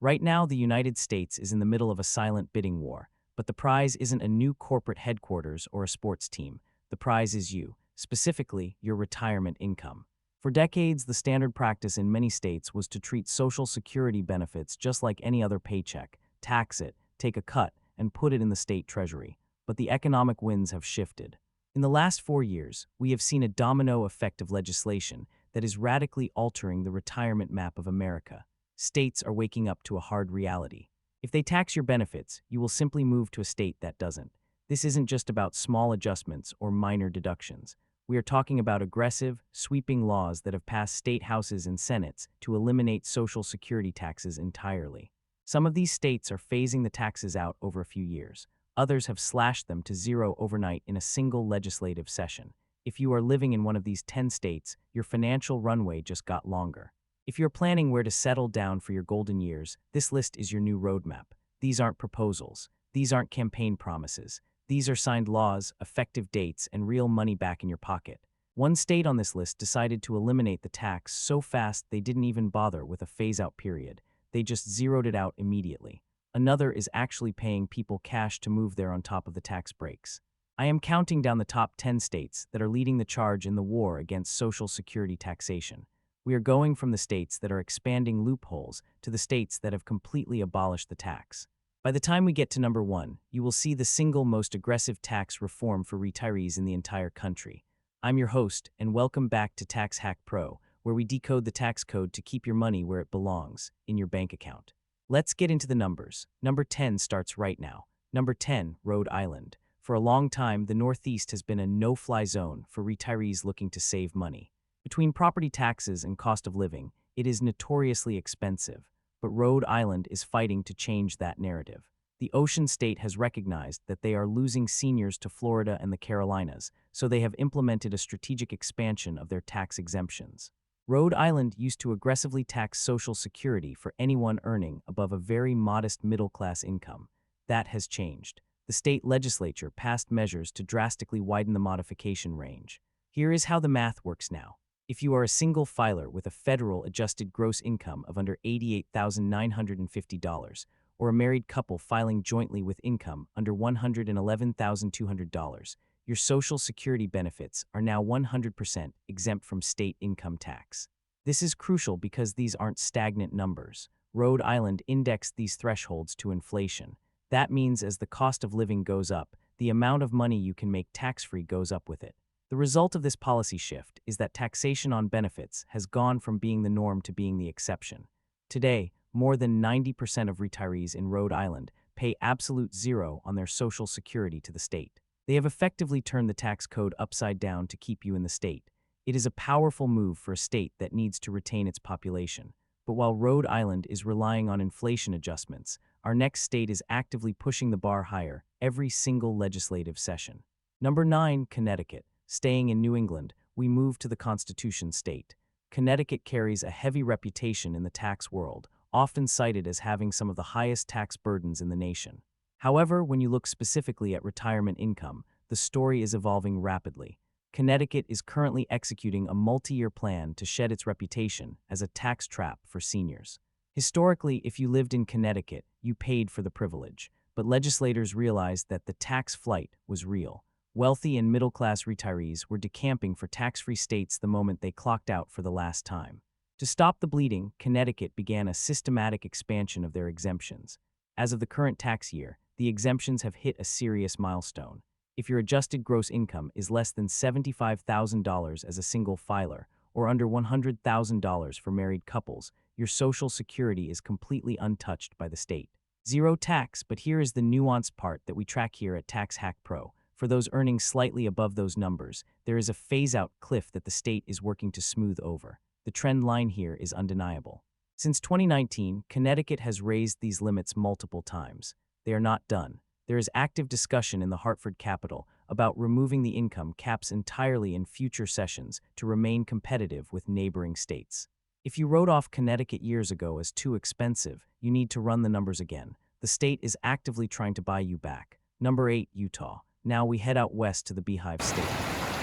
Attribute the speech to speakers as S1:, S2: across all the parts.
S1: Right now, the United States is in the middle of a silent bidding war, but the prize isn't a new corporate headquarters or a sports team. The prize is you, specifically your retirement income. For decades, the standard practice in many states was to treat Social Security benefits just like any other paycheck, tax it, take a cut, and put it in the state treasury. But the economic winds have shifted. In the last 4 years, we have seen a domino effect of legislation that is radically altering the retirement map of America. States are waking up to a hard reality. If they tax your benefits, you will simply move to a state that doesn't. This isn't just about small adjustments or minor deductions. We are talking about aggressive, sweeping laws that have passed state houses and senates to eliminate Social Security taxes entirely. Some of these states are phasing the taxes out over a few years. Others have slashed them to zero overnight in a single legislative session. If you are living in one of these 10 states, your financial runway just got longer. If you're planning where to settle down for your golden years, this list is your new roadmap. These aren't proposals. These aren't campaign promises. These are signed laws, effective dates, and real money back in your pocket. One state on this list decided to eliminate the tax so fast they didn't even bother with a phase-out period. They just zeroed it out immediately. Another is actually paying people cash to move there on top of the tax breaks. I am counting down the top 10 states that are leading the charge in the war against Social Security taxation. We are going from the states that are expanding loopholes to the states that have completely abolished the tax. By the time we get to number 1, you will see the single most aggressive tax reform for retirees in the entire country. I'm your host, and welcome back to Tax Hack Pro, where we decode the tax code to keep your money where it belongs, in your bank account. Let's get into the numbers. Number 10 starts right now. Number 10, Rhode Island. For a long time, the Northeast has been a no-fly zone for retirees looking to save money. Between property taxes and cost of living, it is notoriously expensive, but Rhode Island is fighting to change that narrative. The Ocean State has recognized that they are losing seniors to Florida and the Carolinas, so they have implemented a strategic expansion of their tax exemptions. Rhode Island used to aggressively tax Social Security for anyone earning above a very modest middle-class income. That has changed. The state legislature passed measures to drastically widen the modification range. Here is how the math works now. If you are a single filer with a federal adjusted gross income of under $88,950, or a married couple filing jointly with income under $111,200, your Social Security benefits are now 100% exempt from state income tax. This is crucial because these aren't stagnant numbers. Rhode Island indexed these thresholds to inflation. That means as the cost of living goes up, the amount of money you can make tax-free goes up with it. The result of this policy shift is that taxation on benefits has gone from being the norm to being the exception. Today, more than 90% of retirees in Rhode Island pay absolute zero on their Social Security to the state. They have effectively turned the tax code upside down to keep you in the state. It is a powerful move for a state that needs to retain its population. But while Rhode Island is relying on inflation adjustments, our next state is actively pushing the bar higher every single legislative session. Number 9, Connecticut. Staying in New England, we move to the Constitution state. Connecticut carries a heavy reputation in the tax world, often cited as having some of the highest tax burdens in the nation. However, when you look specifically at retirement income, the story is evolving rapidly. Connecticut is currently executing a multi-year plan to shed its reputation as a tax trap for seniors. Historically, if you lived in Connecticut, you paid for the privilege, but legislators realized that the tax flight was real. Wealthy and middle-class retirees were decamping for tax-free states the moment they clocked out for the last time. To stop the bleeding, Connecticut began a systematic expansion of their exemptions. As of the current tax year, the exemptions have hit a serious milestone. If your adjusted gross income is less than $75,000 as a single filer, or under $100,000 for married couples, your Social Security is completely untouched by the state. Zero tax, but here is the nuanced part that we track here at Tax Hack Pro. For those earning slightly above those numbers, there is a phase-out cliff that the state is working to smooth over. The trend line here is undeniable. Since 2019, Connecticut has raised these limits multiple times. They are not done. There is active discussion in the Hartford Capitol about removing the income caps entirely in future sessions to remain competitive with neighboring states. If you wrote off Connecticut years ago as too expensive, you need to run the numbers again. The state is actively trying to buy you back. Number 8, Utah. Now we head out west to the Beehive State.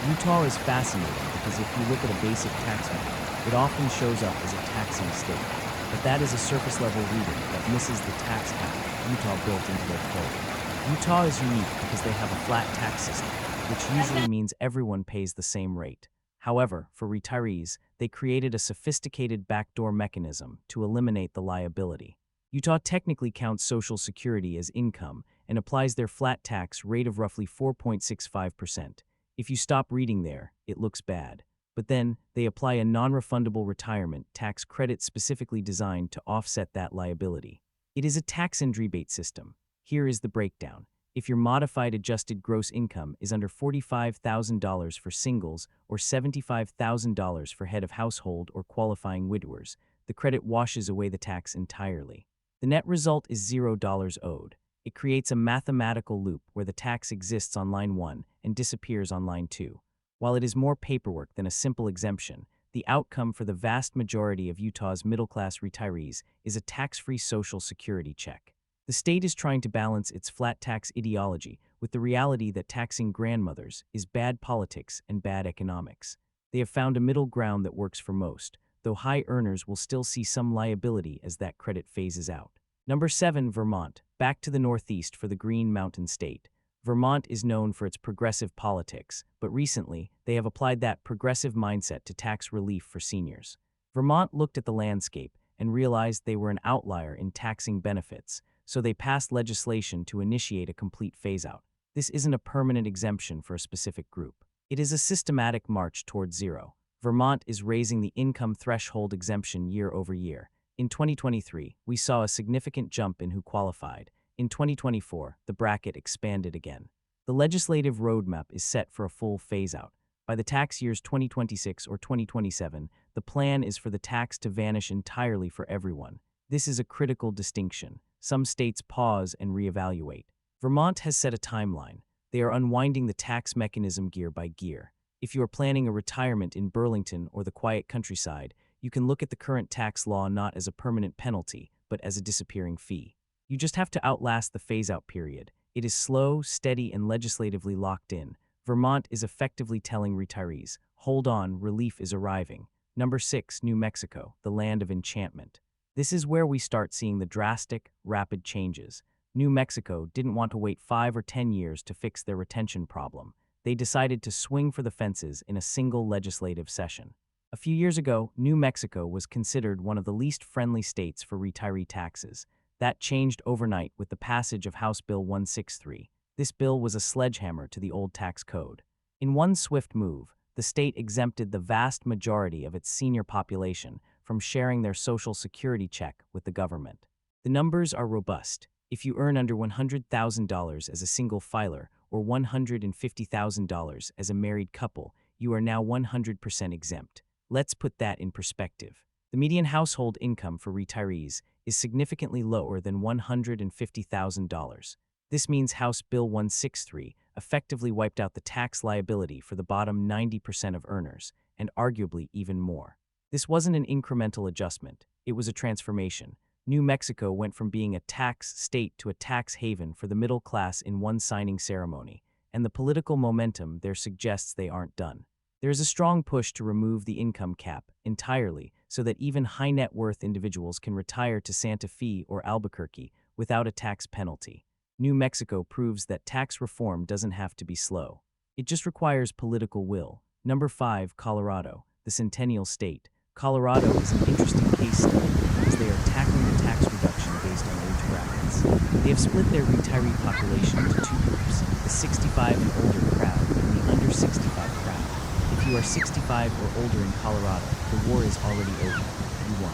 S1: Utah is fascinating because if you look at a basic tax map, it often shows up as a taxing state. but that is a surface-level reading that misses the tax cap Utah built into their code. Utah is unique because they have a flat tax system, which usually means everyone pays the same rate. However, for retirees, they created a sophisticated backdoor mechanism to eliminate the liability. Utah technically counts Social Security as income and applies their flat tax rate of roughly 4.65%. If you stop reading there, it looks bad. But then, they apply a non-refundable retirement tax credit specifically designed to offset that liability. It is a tax and rebate system. Here is the breakdown. If your modified adjusted gross income is under $45,000 for singles or $75,000 for head of household or qualifying widowers, the credit washes away the tax entirely. The net result is $0 owed. It creates a mathematical loop where the tax exists on line 1 and disappears on line 2. While it is more paperwork than a simple exemption, the outcome for the vast majority of Utah's middle-class retirees is a tax-free Social Security check. The state is trying to balance its flat tax ideology with the reality that taxing grandmothers is bad politics and bad economics. They have found a middle ground that works for most, though high earners will still see some liability as that credit phases out. Number 7, Vermont. Back to the Northeast for the Green Mountain State. Vermont is known for its progressive politics, but recently, they have applied that progressive mindset to tax relief for seniors. Vermont looked at the landscape and realized they were an outlier in taxing benefits, so they passed legislation to initiate a complete phase-out. This isn't a permanent exemption for a specific group. It is a systematic march toward zero. Vermont is raising the income threshold exemption year over year. In 2023, we saw a significant jump in who qualified. In 2024, the bracket expanded again. The legislative roadmap is set for a full phase-out. By the tax years 2026 or 2027, the plan is for the tax to vanish entirely for everyone. This is a critical distinction. Some states pause and reevaluate. Vermont has set a timeline. They are unwinding the tax mechanism gear by gear. If you are planning a retirement in Burlington or the quiet countryside, you can look at the current tax law not as a permanent penalty, but as a disappearing fee. You just have to outlast the phase-out period. It is slow, steady, and legislatively locked in. Vermont is effectively telling retirees, hold on, relief is arriving. Number 6, New Mexico, the land of enchantment. This is where we start seeing the drastic, rapid changes. New Mexico didn't want to wait 5 or 10 years to fix their retention problem. They decided to swing for the fences in a single legislative session. A few years ago, New Mexico was considered one of the least friendly states for retiree taxes. That changed overnight with the passage of House Bill 163. This bill was a sledgehammer to the old tax code. In one swift move, the state exempted the vast majority of its senior population from sharing their Social Security check with the government. The numbers are robust. If you earn under $100,000 as a single filer or $150,000 as a married couple, you are now 100% exempt. Let's put that in perspective. The median household income for retirees is significantly lower than $150,000. This means House Bill 163 effectively wiped out the tax liability for the bottom 90% of earners, and arguably even more. This wasn't an incremental adjustment, it was a transformation. New Mexico went from being a tax state to a tax haven for the middle class in one signing ceremony, and the political momentum there suggests they aren't done. There is a strong push to remove the income cap entirely so that even high net worth individuals can retire to Santa Fe or Albuquerque without a tax penalty. New Mexico proves that tax reform doesn't have to be slow. It just requires political will. Number 5, Colorado, the Centennial State. Colorado is an interesting case study because they are tackling the tax reduction based on age brackets. They have split their retiree population into two groups, the 65 and older crowd and the under 65 crowd. If you are 65 or older in Colorado, the war is already over. You won.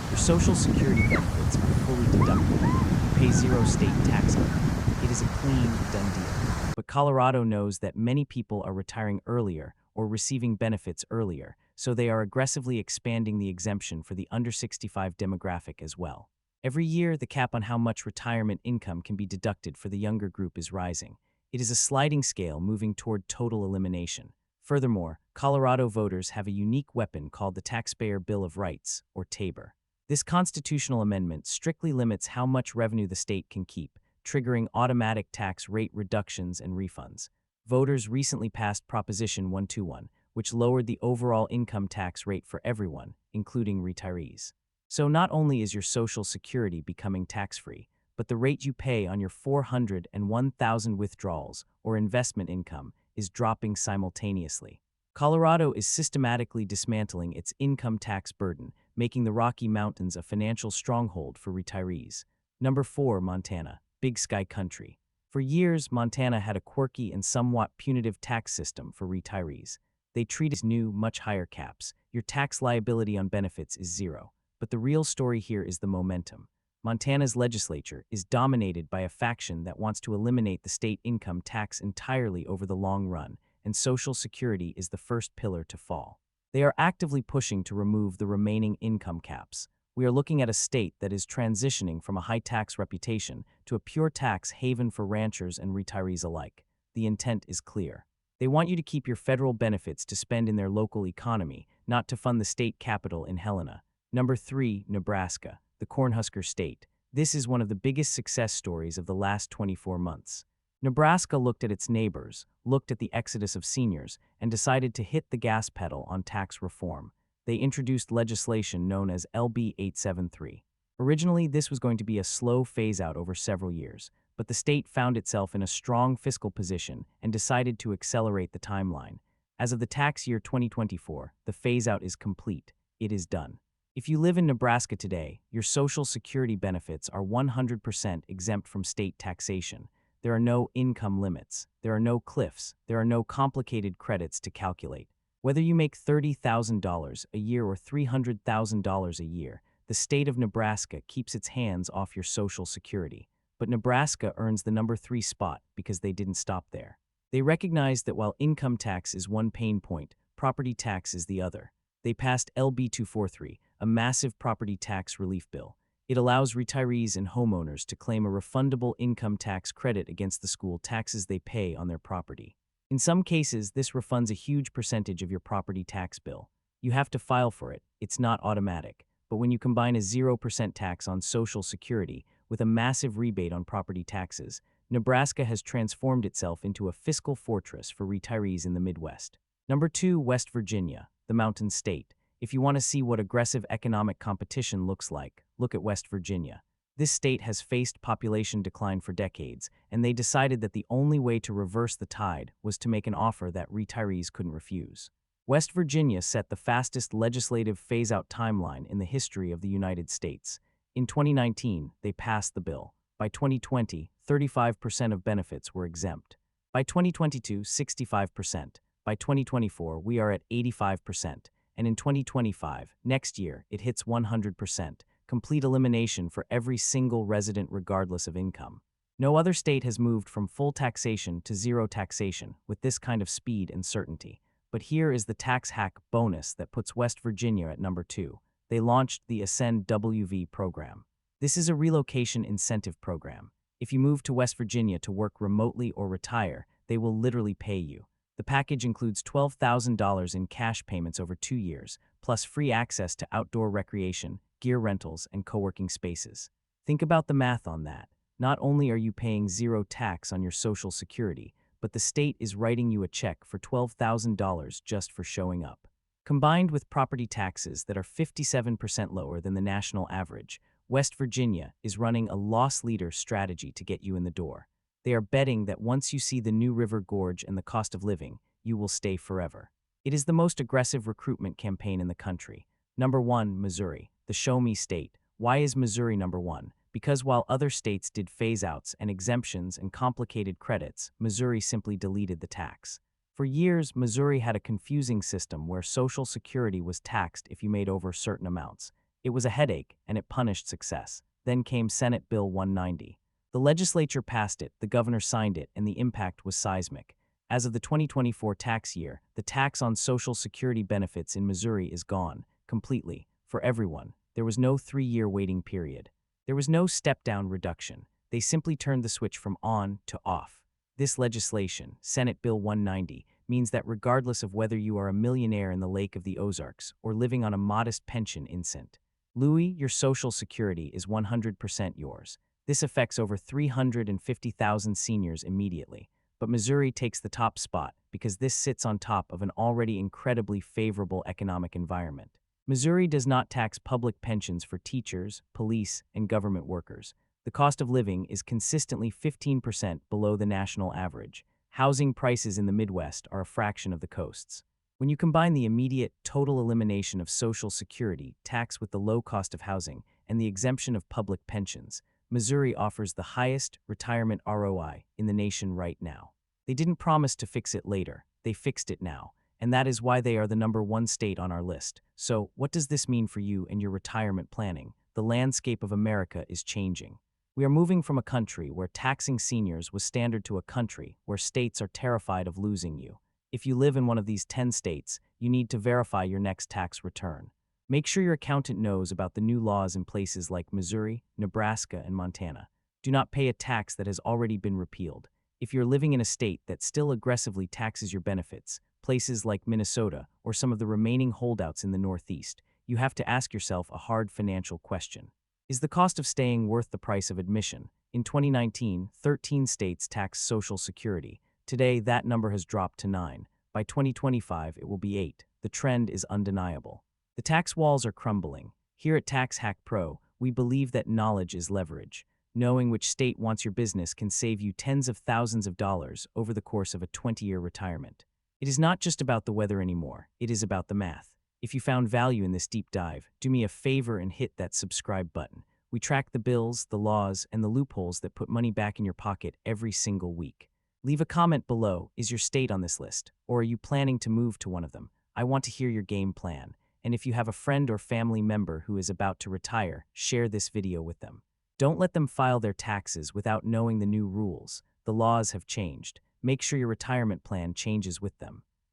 S1: Your Social Security benefits are fully deductible. You pay zero state tax on them. It is a clean, done deal. But Colorado knows that many people are retiring earlier or receiving benefits earlier, so they are aggressively expanding the exemption for the under 65 demographic as well. Every year, the cap on how much retirement income can be deducted for the younger group is rising. It is a sliding scale moving toward total elimination. Furthermore, Colorado voters have a unique weapon called the Taxpayer Bill of Rights, or TABOR. This constitutional amendment strictly limits how much revenue the state can keep, triggering automatic tax rate reductions and refunds. Voters recently passed Proposition 121, which lowered the overall income tax rate for everyone, including retirees. So not only is your Social Security becoming tax-free, but the rate you pay on your 400 and 1,000 withdrawals or investment income is dropping simultaneously. Colorado is systematically dismantling its income tax burden, making the Rocky Mountains a financial stronghold for retirees. Number 4, Montana, Big Sky Country. For years, Montana had a quirky and somewhat punitive tax system for retirees. They treat as new, much higher caps. Your tax liability on benefits is zero. But the real story here is the momentum. Montana's legislature is dominated by a faction that wants to eliminate the state income tax entirely over the long run, and Social Security is the first pillar to fall. They are actively pushing to remove the remaining income caps. We are looking at a state that is transitioning from a high tax reputation to a pure tax haven for ranchers and retirees alike. The intent is clear. They want you to keep your federal benefits to spend in their local economy, not to fund the state capital in Helena. Number 3, Nebraska, the Cornhusker State. This is one of the biggest success stories of the last 24 months. Nebraska looked at its neighbors, looked at the exodus of seniors, and decided to hit the gas pedal on tax reform. They introduced legislation known as LB 873. Originally, this was going to be a slow phase-out over several years, but the state found itself in a strong fiscal position and decided to accelerate the timeline. As of the tax year 2024, the phase-out is complete. It is done. If you live in Nebraska today, your Social Security benefits are 100% exempt from state taxation. There are no income limits. There are no cliffs. There are no complicated credits to calculate. Whether you make $30,000 a year or $300,000 a year, the state of Nebraska keeps its hands off your Social Security. But Nebraska earns the number 3 spot because they didn't stop there. They recognize that while income tax is one pain point, property tax is the other. They passed LB 243, a massive property tax relief bill. It allows retirees and homeowners to claim a refundable income tax credit against the school taxes they pay on their property. In some cases, this refunds a huge percentage of your property tax bill. You have to file for it. It's not automatic. But when you combine a 0% tax on Social Security with a massive rebate on property taxes, Nebraska has transformed itself into a fiscal fortress for retirees in the Midwest. Number 2, West Virginia, the Mountain State. If you want to see what aggressive economic competition looks like, look at West Virginia. This state has faced population decline for decades, and they decided that the only way to reverse the tide was to make an offer that retirees couldn't refuse. West Virginia set the fastest legislative phase-out timeline in the history of the United States. In 2019, they passed the bill. By 2020, 35% of benefits were exempt. By 2022, 65%. By 2024, we are at 85%. And in 2025, next year, it hits 100%, complete elimination for every single resident regardless of income. No other state has moved from full taxation to zero taxation with this kind of speed and certainty. But here is the tax hack bonus that puts West Virginia at number 2. They launched the Ascend WV program. This is a relocation incentive program. If you move to West Virginia to work remotely or retire, they will literally pay you. The package includes $12,000 in cash payments over 2 years, plus free access to outdoor recreation, gear rentals, and co-working spaces. Think about the math on that. Not only are you paying zero tax on your Social Security, but the state is writing you a check for $12,000 just for showing up. Combined with property taxes that are 57% lower than the national average, West Virginia is running a loss leader strategy to get you in the door. They are betting that once you see the new River Gorge and the cost of living, you will stay forever. It is the most aggressive recruitment campaign in the country. Number 1, Missouri, the Show Me State. Why is Missouri number 1? Because while other states did phase-outs and exemptions and complicated credits, Missouri simply deleted the tax. For years, Missouri had a confusing system where Social Security was taxed if you made over certain amounts. It was a headache, and it punished success. Then came Senate Bill 190. The legislature passed it, the governor signed it, and the impact was seismic. As of the 2024 tax year, the tax on Social Security benefits in Missouri is gone, completely, for everyone. There was no 3-year waiting period. There was no step-down reduction. They simply turned the switch from on to off. This legislation, Senate Bill 190, means that regardless of whether you are a millionaire in the Lake of the Ozarks or living on a modest pension in St. Louis, your Social Security is 100% yours. This affects over 350,000 seniors immediately. But Missouri takes the top spot because this sits on top of an already incredibly favorable economic environment. Missouri does not tax public pensions for teachers, police, and government workers. The cost of living is consistently 15% below the national average. Housing prices in the Midwest are a fraction of the coast's. When you combine the immediate, total elimination of Social Security tax with the low cost of housing and the exemption of public pensions, Missouri offers the highest retirement ROI in the nation right now. They didn't promise to fix it later, they fixed it now, and that is why they are the #1 state on our list. So, what does this mean for you and your retirement planning? The landscape of America is changing. We are moving from a country where taxing seniors was standard to a country where states are terrified of losing you. If you live in one of these 10 states, you need to verify your next tax return. Make sure your accountant knows about the new laws in places like Missouri, Nebraska, and Montana. Do not pay a tax that has already been repealed. If you're living in a state that still aggressively taxes your benefits, places like Minnesota or some of the remaining holdouts in the Northeast, you have to ask yourself a hard financial question. Is the cost of staying worth the price of admission? In 2019, 13 states taxed Social Security. Today, that number has dropped to 9. By 2025, it will be 8. The trend is undeniable. The tax walls are crumbling. Here at Tax Hack Pro, we believe that knowledge is leverage. Knowing which state wants your business can save you tens of thousands of dollars over the course of a 20-year retirement. It is not just about the weather anymore, it is about the math. If you found value in this deep dive, do me a favor and hit that subscribe button. We track the bills, the laws, and the loopholes that put money back in your pocket every single week. Leave a comment below. Is your state on this list? Or are you planning to move to one of them? I want to hear your game plan. And if you have a friend or family member who is about to retire, share this video with them. Don't let them file their taxes without knowing the new rules. The laws have changed. Make sure your retirement plan changes with them.